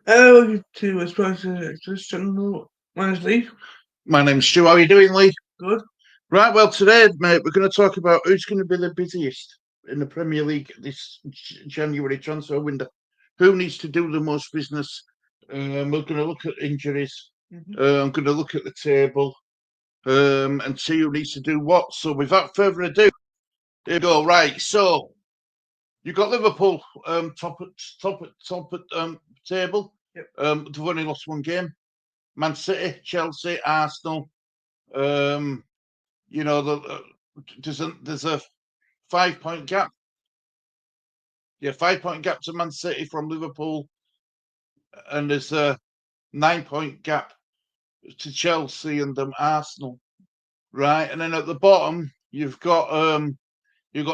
Hello to a sponsor this channel. My name's Lee. My name's Stu. How are you doing, Lee? Good. Right, well, today, mate, we're going to talk about who's going to be the busiest in the Premier League this January transfer window. Who needs to do the most business? We're going to look at injuries. I'm going to look at the table and see who needs to do what. So, without further ado, here we go. Right, so you've got Liverpool top at table. Yep. They've only lost one game. Man City, Chelsea, Arsenal. Um, you know, there's a 5 point gap. Yeah, 5 point gap to Man City from Liverpool, and there's a 9 point gap to Chelsea and Arsenal. Right, and then at the bottom you've got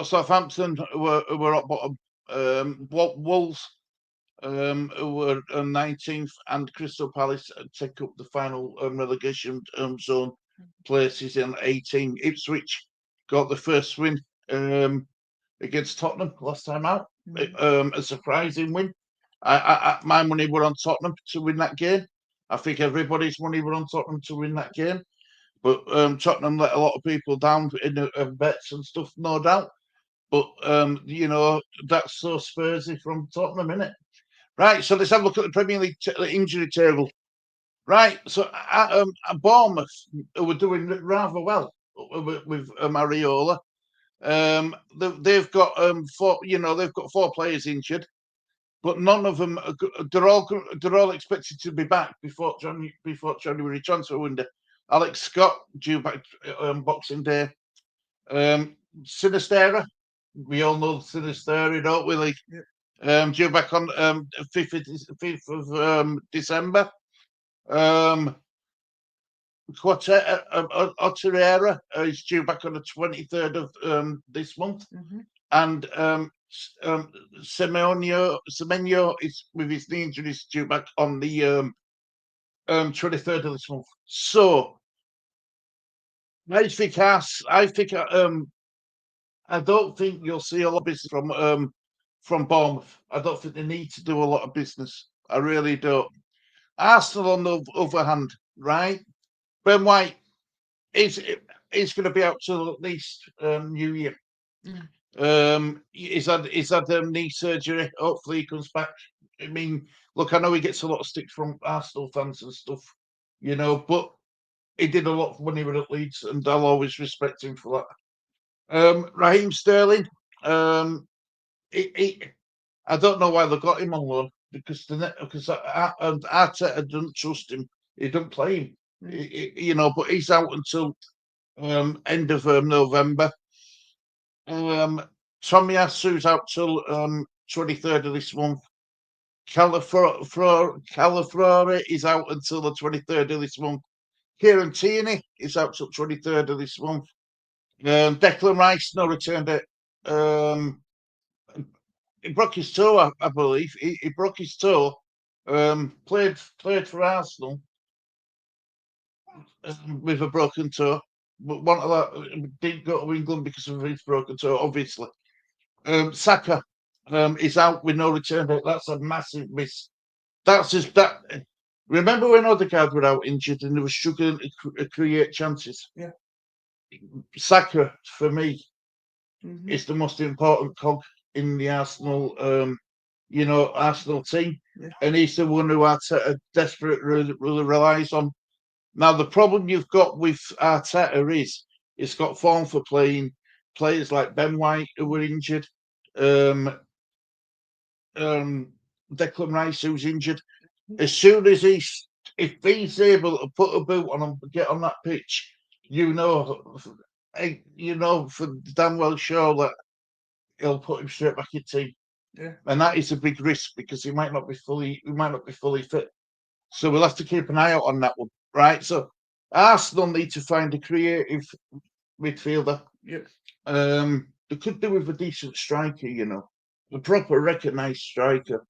Southampton who are at bottom. Wolves who were 19th, and Crystal Palace take up the final relegation zone places in 18. Ipswich got the first win against Tottenham last time out. A surprising win. My money were on Tottenham to win that game. I think everybody's money were on Tottenham to win that game. But Tottenham let a lot of people down in bets and stuff, no doubt. But that's so Spursy from Tottenham, isn't it? Right, so let's have a look at the Premier League injury table. Right, so Bournemouth, who were doing rather well with Ariola, they've got they've got 4 players injured, but none of them they're all expected to be back before January transfer window. Alex Scott due back Boxing Day. Sinistera, we all know Sinistera, don't we? Like, due back on 5th of December. Otterera is due back on the 23rd of this month, and Semenyo is with his knee injuries due back on the 23rd of this month. So I don't think you'll see a lot of business from Bournemouth. I don't think they need to do a lot of business. I really don't. Arsenal, on the other hand, right? Ben White is going to be out till at least New Year. He's had knee surgery. Hopefully, he comes back. I mean, look, I know he gets a lot of stick from Arsenal fans and stuff, but he did a lot when he was at Leeds, and I'll always respect him for that. Raheem Sterling, I don't know why they got him on loan because Arteta doesn't trust him. He doesn't play him, but he's out until end of November. Tomiyasu's out till 23rd of this month. Calafrore is out until the 23rd of this month. Kieran Tierney is out till 23rd of this month. Declan Rice, no return date. He broke his toe, I believe. He broke his toe. Played for Arsenal with a broken toe, but one of that didn't go to England because of his broken toe, obviously. Saka is out with no return date. That's a massive miss. That's just that. Remember when Odegaard were out injured and they were struggling to create chances? Yeah. Saka, for me, is the most important cog in the Arsenal, Arsenal team, and he's the one who Arteta desperately relies on. Now, the problem you've got with Arteta is it's got form for playing players like Ben White who were injured, Declan Rice who's injured. As soon as if he's able to put a boot on and get on that pitch, for damn well sure that he'll put him straight back in team. Yeah. And that is a big risk because he might not be fully fit. So we'll have to keep an eye out on that one, right? So Arsenal need to find a creative midfielder. Yep. They could do with a decent striker, a proper recognised striker.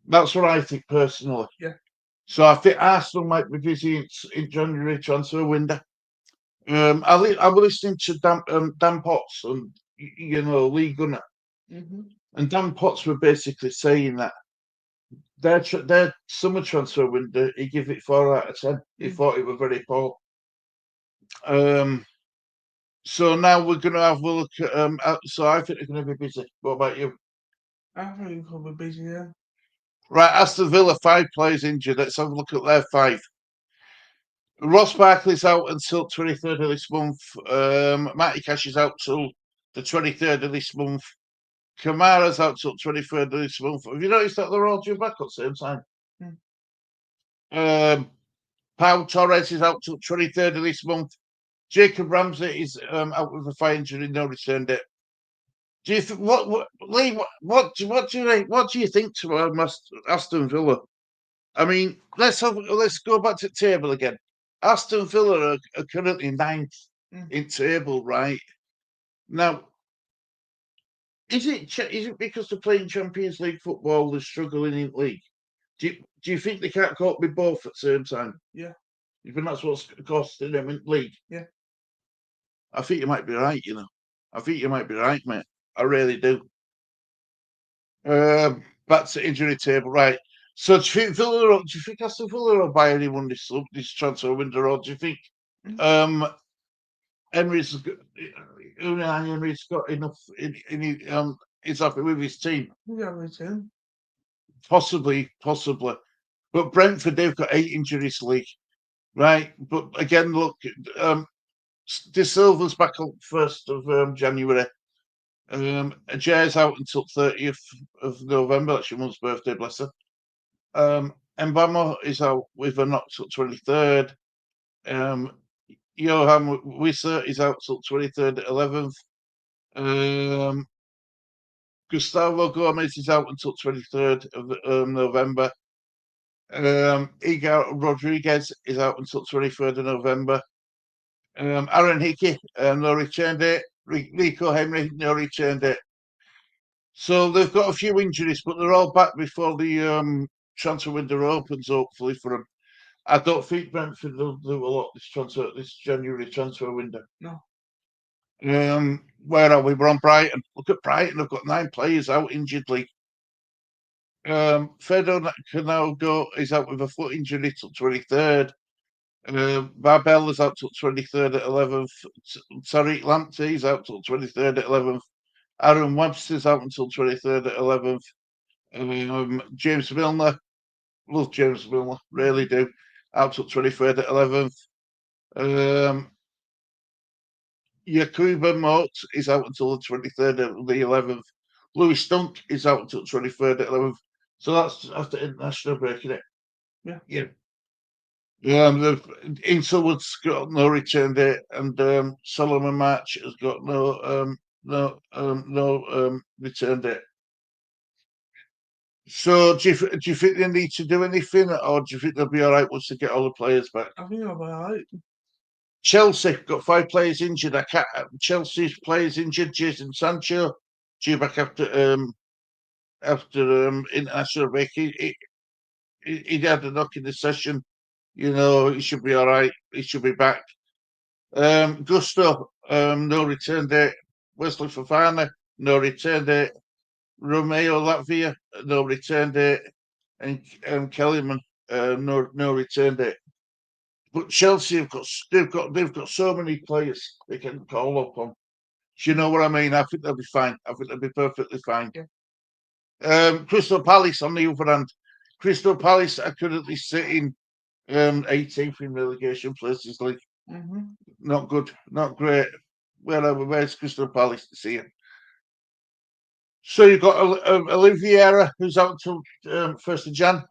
That's what I think personally. Yeah. So I think Arsenal might be busy in January transfer window. I was listening to Dan Potts and Lee Gunner, And Dan Potts were basically saying that their summer transfer window, he gave it 4 out of 10. He thought it was very poor. So now we're going to have a look at. So I think they're going to be busy. What about you? I think it could be busy, yeah. Right, Aston Villa, 5 players injured. Let's have a look at their 5. Ross Barkley's out until 23rd of this month. Matty Cash is out till the 23rd of this month. Kamara's out till 23rd of this month. Have you noticed that they're all due back at the same time? Pau Torres is out till 23rd of this month. Jacob Ramsey is out with a thigh injury, no return date. Do you think Lee? What do you think to Aston Villa? I mean, let's go back to the table again. Aston Villa are currently 9th in table, right? Now, is it because they're playing Champions League football, they're struggling in league? Do you think they can't cope with both at the same time? Yeah. You think that's what's costing them in league? Yeah. I think you might be right, you know. I think you might be right, mate. I really do. Back to injury table, right? So do you think Aston Villa will buy anyone this transfer window, or do you think Henry's got enough he's happy with his team? Yeah, me too. Possibly. But Brentford, they've got 8 injuries, League, right? But again, look, De Silva's back on 1st of January. Jay's out until 30th of November. That's your mum's birthday, bless her. Mbama is out with a knock till 23rd. Johan Wissa is out till 23rd at 11th. Gustavo Gomez is out until 23rd of November. Igor Rodriguez is out until 23rd of November. Aaron Hickey, no return date. Rico Henry, no return date. So they've got a few injuries, but they're all back before the transfer window opens, hopefully, for them. I don't think Brentford will do a lot this January transfer window. No. Where are we? We're on Brighton. Look at Brighton. They've got 9 players out injuredly. Fedor Canaldo is out with a foot injury till 23rd. Barbell is out till 23rd at 11th. Tariq Lamptey is out till 23rd at 11th. Aaron Webster's out until 23rd at 11th. James Milner, love James Milner, really do, out till 23rd at 11th. Yakuba Mott is out until the 23rd at the 11th. Louis Stunk is out until 23rd at 11th. So that's after international break, isn't it? Yeah. Inselwood's got no return date, and Solomon March has got no return date. So do you think they need to do anything, or do you think they'll be all right once they get all the players back? I think they'll be all right. Chelsea got 5 players injured. Chelsea's players injured. Jason Sancho due back after international break. He had a knock in the session. You know, he should be all right. He should be back. Gusto, no return date. Wesley Fofana, no return date. Romeo Latvia, no return date. And Kellyman, no return date. But Chelsea they've got so many players they can call upon. Do you know what I mean? I think they'll be fine. I think they'll be perfectly fine. Yeah. Crystal Palace on the other hand. Crystal Palace are currently sitting 18th in relegation places. Like, not good, not great. Where's Crystal Palace to see it? So you've got Oliveira, who's out until 1st of Jan.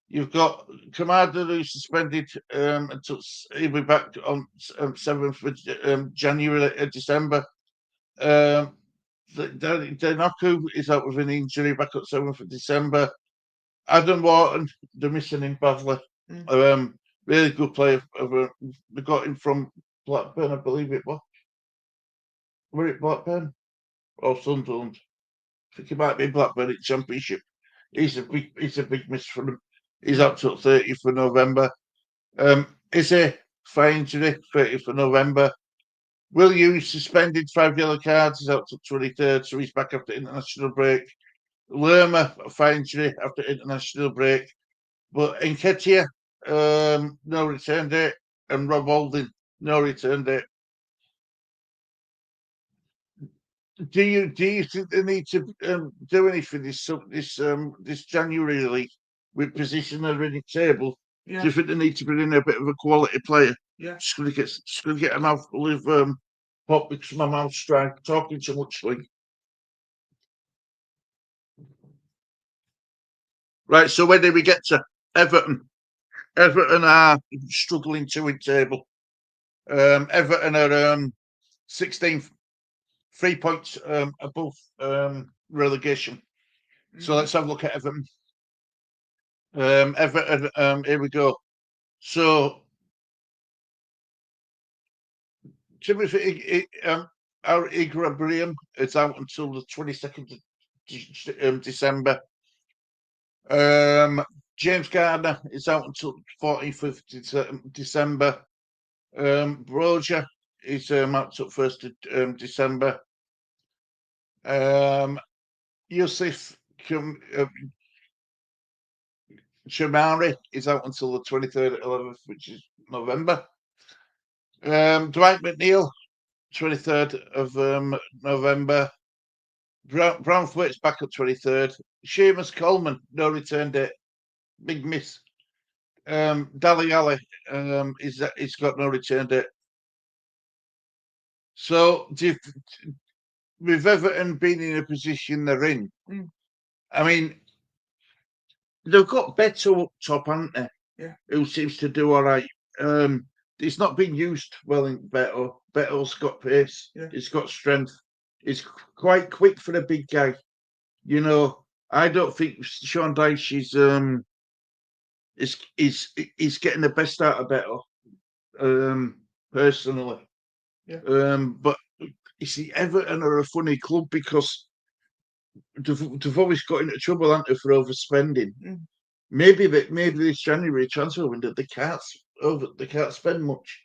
You've got Kamada, who's suspended until he'll be back on 7th of January, December. Denoku is out with an injury back at 7th of December. Adam Wharton, they're missing him badly. Really good player. They got him from Blackburn, I believe it was. Were it Blackburn or Sunderland? I think it might be Blackburn at Championship. He's a big miss for them. He's out till 30th of November. Is a fine injury, 30th of November. Will Hughes suspended 5 yellow cards. He's out to 23rd, so he's back after international break. Lerma, a fine injury after international break. But Nketiah, no return date. And Rob Holding, no return date. Do you think they need to do anything this January league with position in the table? Yeah. Do you think they need to bring in a bit of a quality player? Yeah. Just gonna get a mouthful of pop because my mouth's dry talking too much. Like. Right, so where did we get to? Everton. Everton are struggling to win table. Everton are 16th, 3 points above relegation. So let's have a look at Everton. Everton, here we go. So, to be fair, our Igrabrium is out until the 22nd of December. James Gardner is out until 14th of December. Broja is out till 1st of December. Yusuf Chamari is out until the 23rd of 11th, which is November. Dwight McNeil, 23rd of November. Brownthwaite's back at 23rd. Seamus Coleman, no return date. Big miss. Dali Ali he's got no return date. So with Everton being in a position they're in, I mean, they've got Beto up top, haven't they? Yeah. Who seems to do all right. He's not been used well in Beto. Beto's got pace. Yeah. He's got strength. He's quite quick for a big guy. You know, I don't think Sean Dyche is getting the best out of Beto, personally. Yeah. But you see, Everton are a funny club because they've always got into trouble, haven't they, for overspending. Maybe this January transfer window they can't spend much.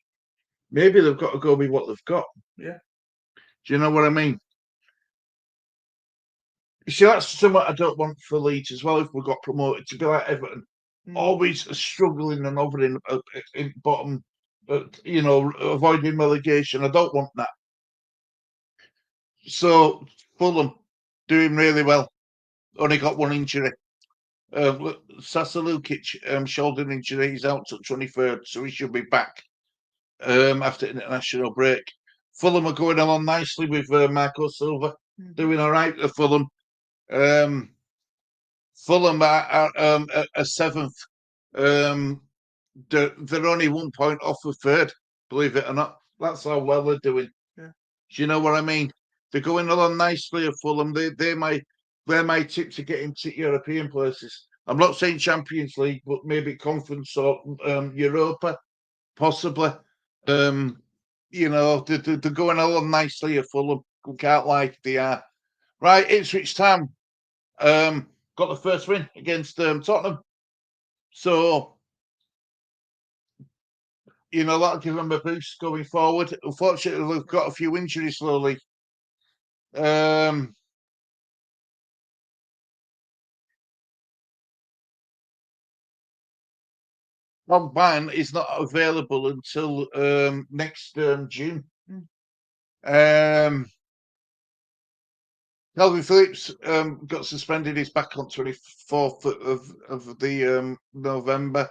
Maybe they've got to go with what they've got. Yeah. Do you know what I mean? You see, that's something I don't want for Leeds as well. If we got promoted, to be like Everton, always struggling and hovering in bottom, avoiding relegation. I don't want that. So Fulham doing really well. Only got one injury. Sasa Lukic, shoulder injury. He's out till 23rd, so he should be back after international break. Fulham are going along nicely with Marco Silva, doing all right at Fulham. Fulham are 7th. They're only 1 point off of 3rd, believe it or not. That's how well they're doing. Yeah. Do you know what I mean? They're going along nicely at Fulham. They're my tip to get into European places. I'm not saying Champions League, but maybe Conference or Europa, possibly. They're going along nicely at Fulham. We can't lie, they are. Right, Ipswich Town got the first win against Tottenham. So, that'll give them a boost going forward. Unfortunately, we've got a few injuries slowly. Pogba is not available until next June. Calvin Phillips got suspended. He's back on 24th of the November.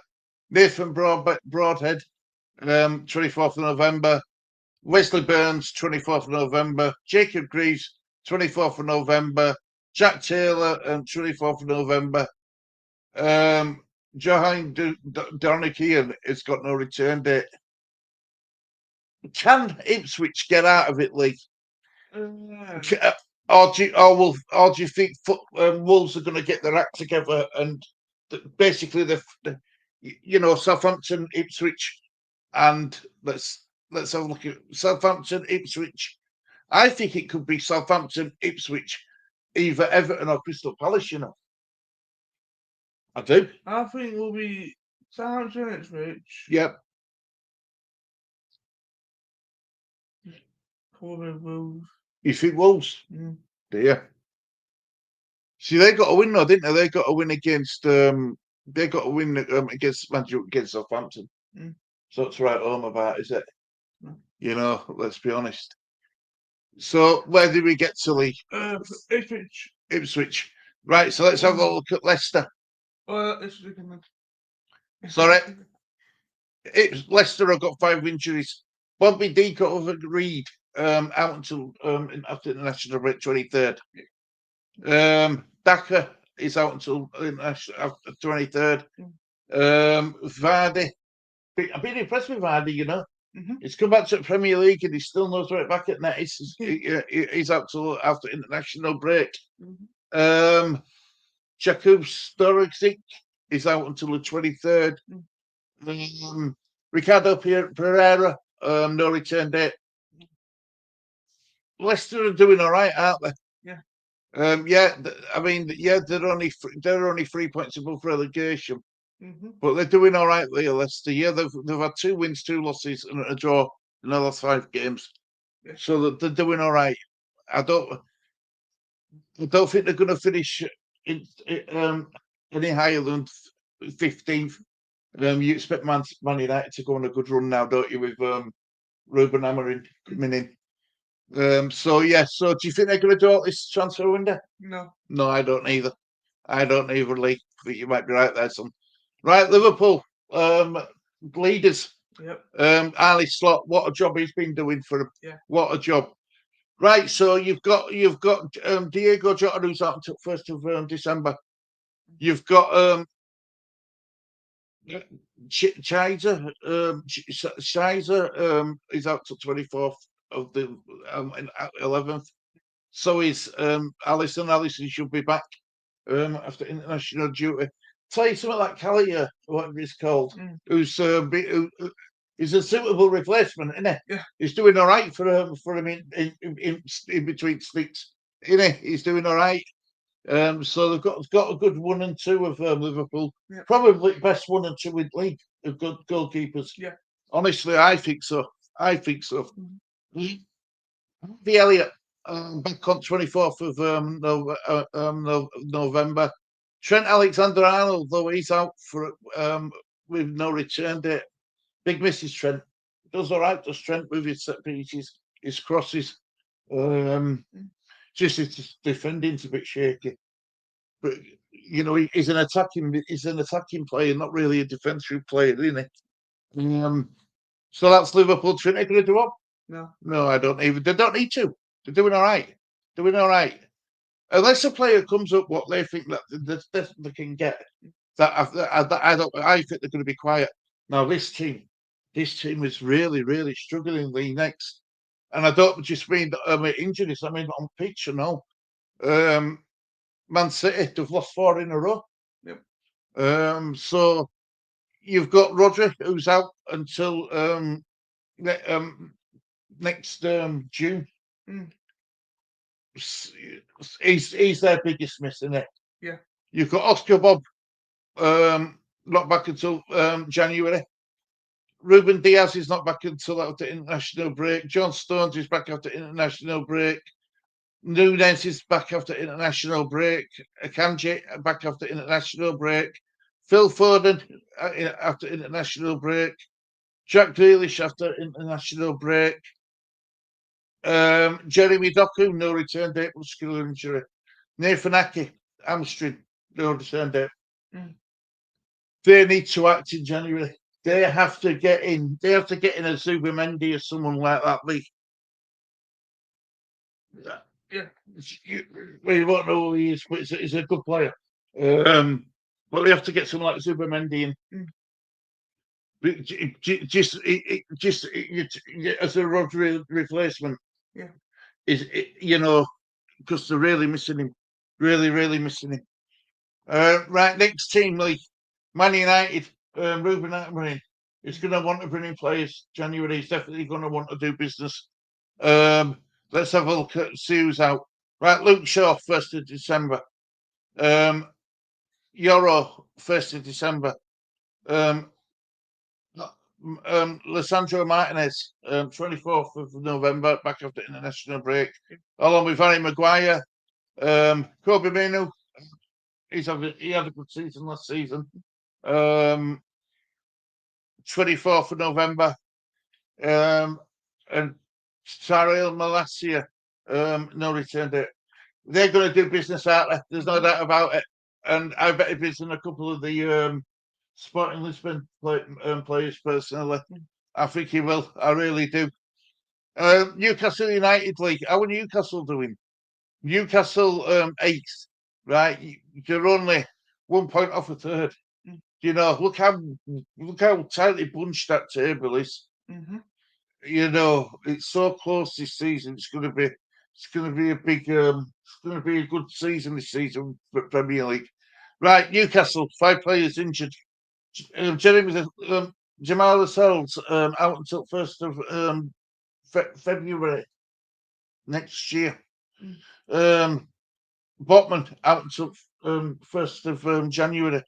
Nathan Broadhead, 24th of November. Wesley Burns, 24th of November. Jacob Greaves, 24th of November. Jack Taylor, 24th of November. Johan Dornikian has got no return date. Can Ipswich get out of it, Lee? Or do you think Wolves are going to get their act together and basically Southampton, Ipswich, and let's have a look at Southampton, Ipswich. I think it could be Southampton, Ipswich, either Everton or Crystal Palace. I do. I think it will be Southampton, Ipswich. Yep. Probably Wolves. You think Wolves? Mm. Do you? See, they got a win though, didn't they? They got a win against they got a win against against Southampton. Mm. So it's right home about, is it? Mm. You know, let's be honest. So where did we get to, Lee? Ipswich. Ipswich. Right, so let's have a look at Leicester. It's Sorry. Leicester have got 5 injuries. Bobby Deacon over Reed out until after the national break 23rd. Daka is out until after 23rd. Vardy. I've been impressed with Vardy, you know. Mm-hmm. He's come back to the Premier League and he still knows right back at net. He's out till after international break. Mm-hmm. Jakub Storicic is out until the 23rd. Ricardo Pereira, no return date. Leicester are doing all right, aren't they? Yeah. I mean, yeah, they're only 3 points above relegation, mm-hmm. but they're doing all right, Leicester. Yeah, they've had 2 wins, 2 losses, and a draw in the last 5 games. Yeah. So they're doing all right. I don't think they're going to finish any higher than 15th. You expect Man United to go on a good run now, don't you, with Ruben Amorim coming in? So do you think they're going to do all this transfer window? No, I don't either. Lee. I think you might be right there, son. Right, Liverpool leaders. Yep. Ali Slot, what a job he's been doing for them. Yeah. What a job. Right, so you've got Diego Jota, who's out until 1st of December. You've got Shizer is out till 24th of the 11th. So is Alisson. Alisson should be back after international duty. Tell you something like Callier, whatever he's called, who's is a suitable replacement, isn't he? Yeah. He's doing all right for him in between stints, isn't he? He's doing all right. So they've got a good 1 and 2 of Liverpool. Yeah. Probably best 1 and 2 in league of good goalkeepers. Yeah. Honestly, I think so. Mm-hmm. The Elliott back on 24th of November. Trent Alexander-Arnold, though he's out for with no return date. Big misses Trent. Does all right, does Trent with his set pieces, his crosses. Just his defending's a bit shaky. But you know, he's an attacking player, not really a defensive player, isn't he? So that's Liverpool. Trent, are going to do up? No, I don't even. They don't need to. They're doing all right. Unless a player comes up what they think that they can get, I think they're going to be quiet. Now this team is really, really struggling. The next, and I don't just mean injuries. I mean on pitch and all. Man City, they've lost 4 in a row. Yep. So you've got Rodri, who's out until next June. He's their biggest miss, isn't it? Yeah. You've got Oscar Bob not back until January. Ruben Diaz is not back until after international break. John Stones is back after international break. Nunes is back after international break. Akanji back after international break. Phil Foden after international break. Jack Grealish after international break. Jeremy Doku, no return date, muscular injury. Nathan Ake, hamstring, no return date. They need to act in January. They have to get in. They have to get in a Zubimendi or someone like that. We won't know who he is, but he's a good player. But they have to get someone like Zubimendi in. Just as a Rodri replacement. Yeah. Because they're really missing him. Really, really missing him. Right, next team, Lee. Man United, Ruben Amorim is going to want to bring in players. January, he's definitely going to want to do business. Let's have a look at see who's out. Right, Luke Shaw, 1st of December. Euro, 1st of December. Lissandro Martinez, 24th of November, back after international break, along with Harry Maguire. Kobe Minu, he had a good season last season. 24th of November. And Saril Malasia, no return date. They're going to do business out there. There's no doubt about it. And I bet if it's in a couple of the Sporting Lisbon players personally, I think he will. I really do. Newcastle United League. How are Newcastle doing? Newcastle 8th, right? You're only 1 point off a third. You know, look how tightly bunched that table is. You know, it's so close this season. It's going to be a big. It's going to be a good season this season for Premier League. Right, Newcastle 5 players injured. Jamal Lascelles out until 1st of February next year. Botman out until 1st of January.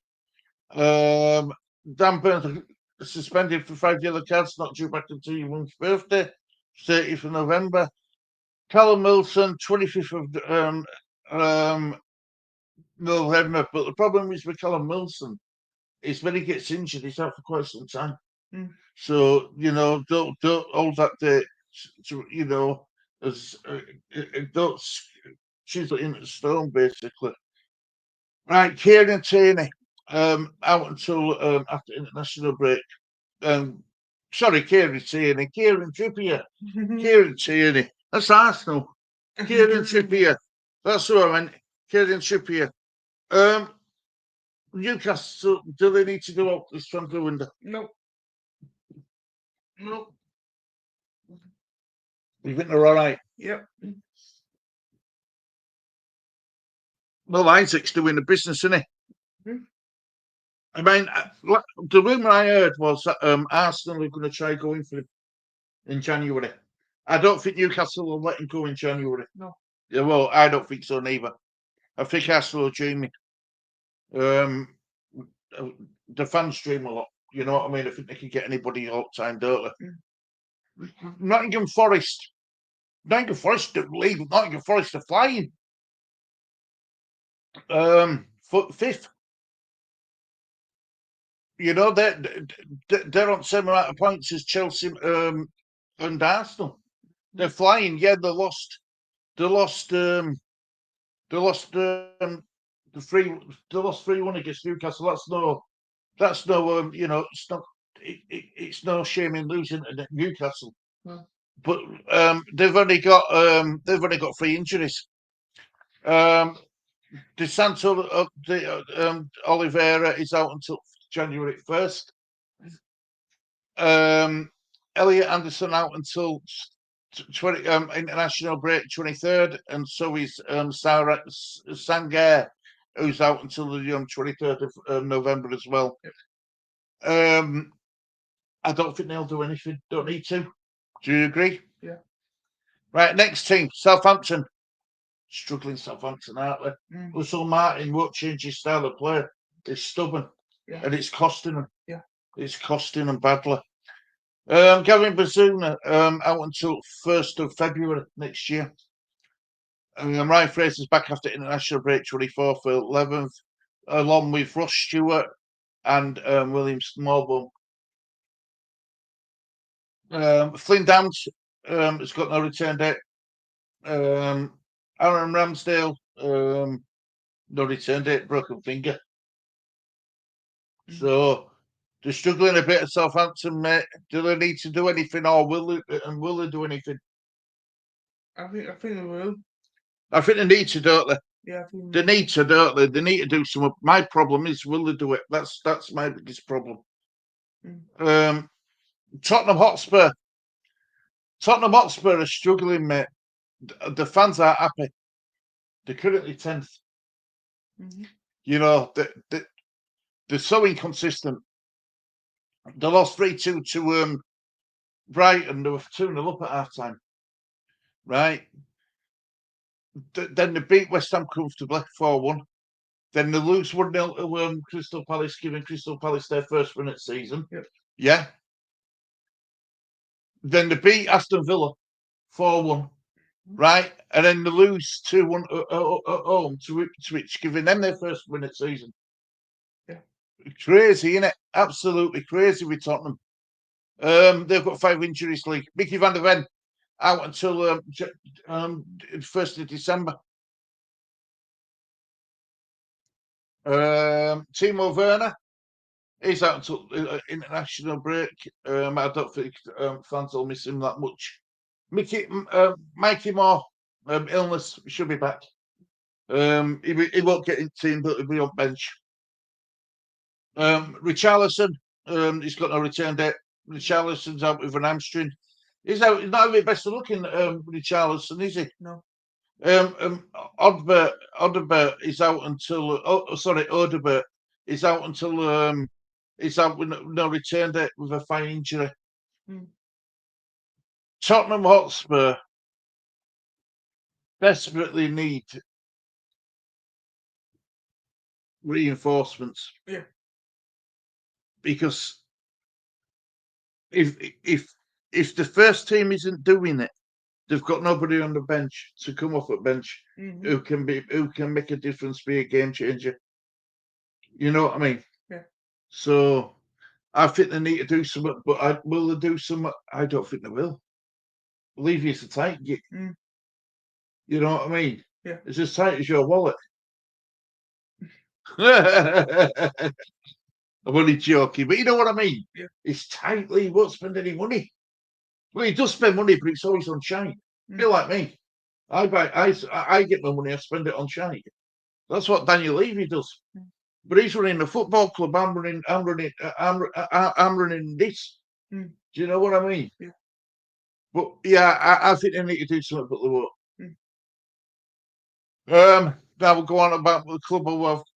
Dan Burns suspended for 5 yellow cards, not due back until your mum's birthday, 30th of November. Callum Wilson, 25th of November. But the problem is with Callum Wilson is when he gets injured, he's out for quite some time. So, you know, don't hold that date, you know, as don't chisel it into stone, basically. Right, Kieran Tierney, out until after international break. Sorry, Kieran Tierney, Kieran Trippier, Kieran Tierney. That's Arsenal. Kieran Trippier. That's who I meant. Kieran Trippier. Newcastle, do they need to go out this transfer window? No. You think they're all right? Yep. Well, Isaac's doing the business, isn't he? I mean, the rumour I heard was that Arsenal are going to try going for him in January. I don't think Newcastle will let him go in January. No. Yeah, well, I don't think so neither. I think Arsenal will dream me. The fans dream a lot. You know what I mean? I think they can get anybody all the time, don't they? Nottingham Forest. Nottingham Forest don't leave. Nottingham Forest are flying. 5th. You know, they're on same amount of points as Chelsea and Arsenal. They're flying. Yeah, they lost the 3-1 against Newcastle. That's no you know, it's no shame in losing to Newcastle. But they've only got 3 injuries. De Santo Oliveira is out until January 1st. Elliot Anderson out until 20 international break 23rd, and so is Sangair, who's out until the 23rd of November as well. I don't think they'll do anything. Don't need to. Do you agree? Yeah. Right, next team, Southampton. Struggling Southampton, aren't they? Russell Martin won't change his style of play. It's stubborn, and it's costing them. Yeah. It's costing them badly. Gavin Bazuna out until 1st of February next year. Ryan Fraser's back after international break, 24th for 11th, along with Ross Stewart and William Smallbone. Flynn Downs has got no return date. Aaron Ramsdale, no return date, broken finger. So they're struggling a bit at Southampton, mate. Do they need to do anything, or will they do anything? I think they will. I think they need to, don't they? Yeah, they need to, don't they? They need to do some. My problem is, will they do it? That's my biggest problem. Tottenham Hotspur. Tottenham Hotspur are struggling, mate. The fans are happy. They're currently 10th. You know, they're so inconsistent. They lost 3-2 to Brighton. They were 2-0 up at half time. Right. Then they beat West Ham comfortably, 4-1. Then they lose 1-0 to Crystal Palace, giving Crystal Palace their first win at season. Yep. Yeah. Then they beat Aston Villa 4-1, right? And then they lose 2-1 at home to Ipswich, giving them their first win of the season. Yeah. Crazy, innit? Absolutely crazy with Tottenham. They've got 5 injuries, Lee. Mickey van der Ven out until 1st of December. Timo Werner, he's out until international break. I don't think fans will miss him that much. Mikey Moore, illness, should be back. He won't get in the team, but he'll be on bench. Richarlison, he's got no return date. Richarlison's out with an hamstring. He's out. He's not even best looking. Richarlison, is he? No. Odebert is out until. Odebert is out until. He's out with no return date with a thigh injury. Tottenham Hotspur desperately need reinforcements. Yeah. Because if the first team isn't doing it, they've got nobody on the bench to come off at bench who can make a difference, be a game changer. You know what I mean? Yeah. So I think they need to do something, but will they do something? I don't think they will. Leave you to tight. You know what I mean? Yeah. It's as tight as your wallet. I'm only joking, but you know what I mean? Yeah. It's tightly, he won't spend any money. Well, he does spend money, but it's always on shine. Feel like me. I get my money, I spend it on shine. That's what Daniel Levy does. But he's running a football club. I'm running this. Do you know what I mean? Yeah. But yeah, I think they need to do something, but they won't. Now we'll go on about the club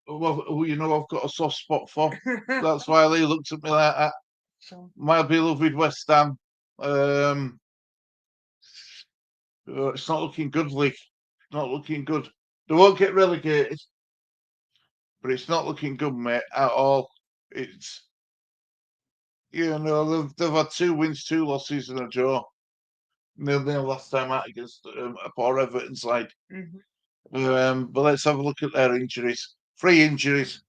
who you know I've got a soft spot for. That's why Lee looked at me like that. My beloved West Ham. It's not looking good, Lee. It's not looking good. They won't get relegated, but it's not looking good, mate, at all. It's they've had 2 wins, 2 losses, and a draw. 0-0 last time out against a poor Everton side. But let's have a look at their injuries. 3 injuries.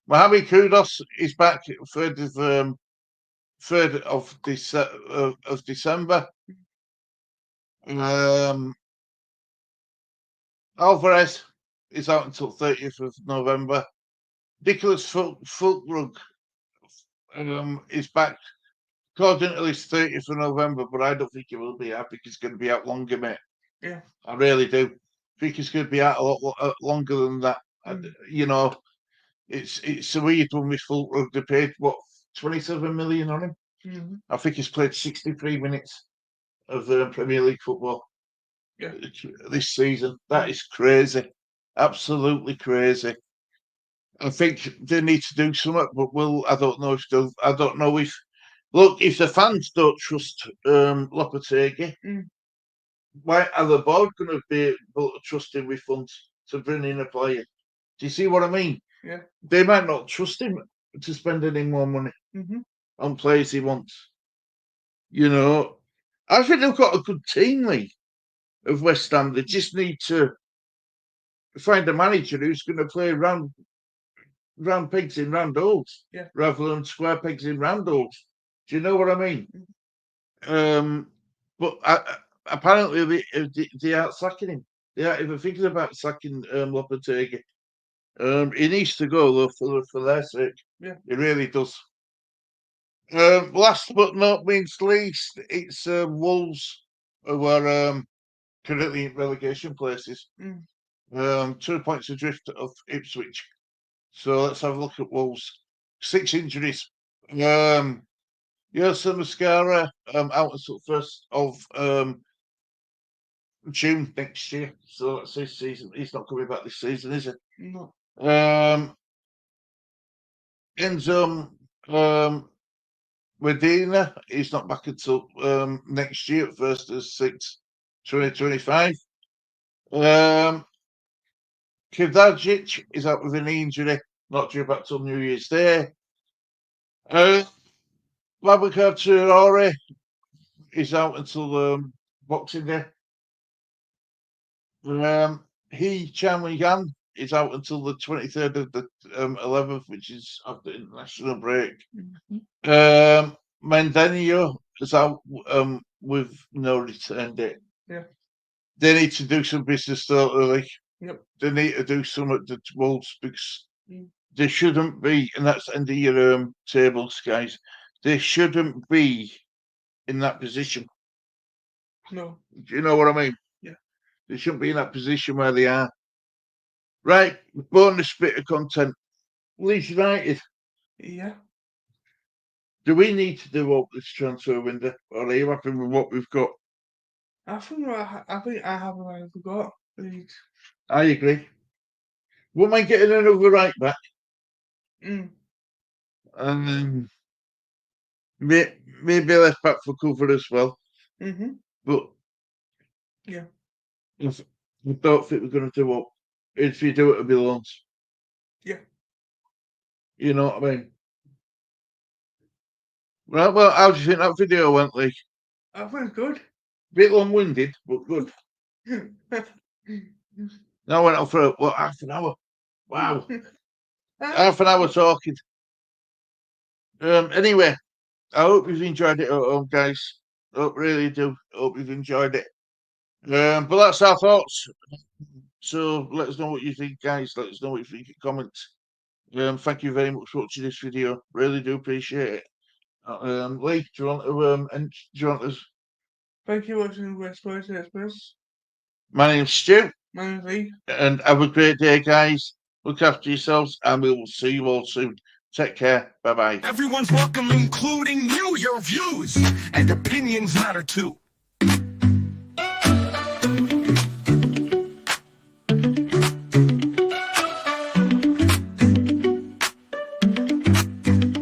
Mohamed Kudus is back 3rd of December. Alvarez is out until 30th of November. Nicholas Fulkrug is back according to this 30th of November, but I don't think he will be. I think he's going to be out longer, mate. Yeah. I really do. I think he's going to be out a lot longer than that. You know, it's a weird one with Fulkrug. They paid, 27 million on him? I think he's played 63 minutes of Premier League football this season. That is crazy. Absolutely crazy. I think they need to do something, but I don't know if look, if the fans don't trust Lopetegui, why are the board going to be able to trust him with funds to bring in a player? Do you see what I mean? Yeah. They might not trust him to spend any more money on players he wants. You know, I think they've got a good team, Lee, of West Ham. They just need to find a manager who's going to play round pegs in round holes rather than square pegs in round holes. Do you know what I mean? But apparently they aren't sacking him. They aren't even thinking about sacking Lopetegui. He needs to go though for their sake. Yeah, he really does. Last but not least, it's Wolves who are currently in relegation places. 2 points adrift of Ipswich. So let's have a look at Wolves. 6 injuries. Yosa Mascara out until 1st of June next year. So that's his season. He's not coming back this season, is he? No. Enzo Medina, he's not back until next year, 1st of 6th, 2025. Kivdajic is out with an injury, not due back till New Year's Day. Babacar Traore is out until Boxing Day. Chan Yan is out until the 23rd of the 11th, which is after international break. Mandanio is out with no return date. Yeah. They need to do some business though, early. Yep. They need to do some at the Wolves because they shouldn't be, and that's the end of your tables, guys. They shouldn't be in that position. No. Do you know what I mean? Yeah. They shouldn't be in that position where they are. Right, bonus bit of content. Leeds United. Yeah. Do we need to do up this transfer window, or are you happy with what we've got? I think I have what I forgot. I agree. Wouldn't mind getting another right back. Maybe left back for cover as well. But yeah, I don't think we're going to do up. If you do it, it'll be loans. Yeah. You know what I mean? Right, well, how do you think that video went, Lee? I think good. Bit long-winded, but good. I went on for half an hour. Wow. Half an hour talking. Anyway, I hope you've enjoyed it at home, guys. Really do. Hope you've enjoyed it. But that's our thoughts. So let us know what you think, guys. Let us know what you think in comments. Thank you very much for watching this video. Really do appreciate it. Lee, do you want to? Thank you for watching West Boys Express. My name's Stu. My name's Lee. And have a great day, guys. Look after yourselves, and we will see you all soon. Take care. Bye-bye. Everyone's welcome, including you. Your views and opinions matter too.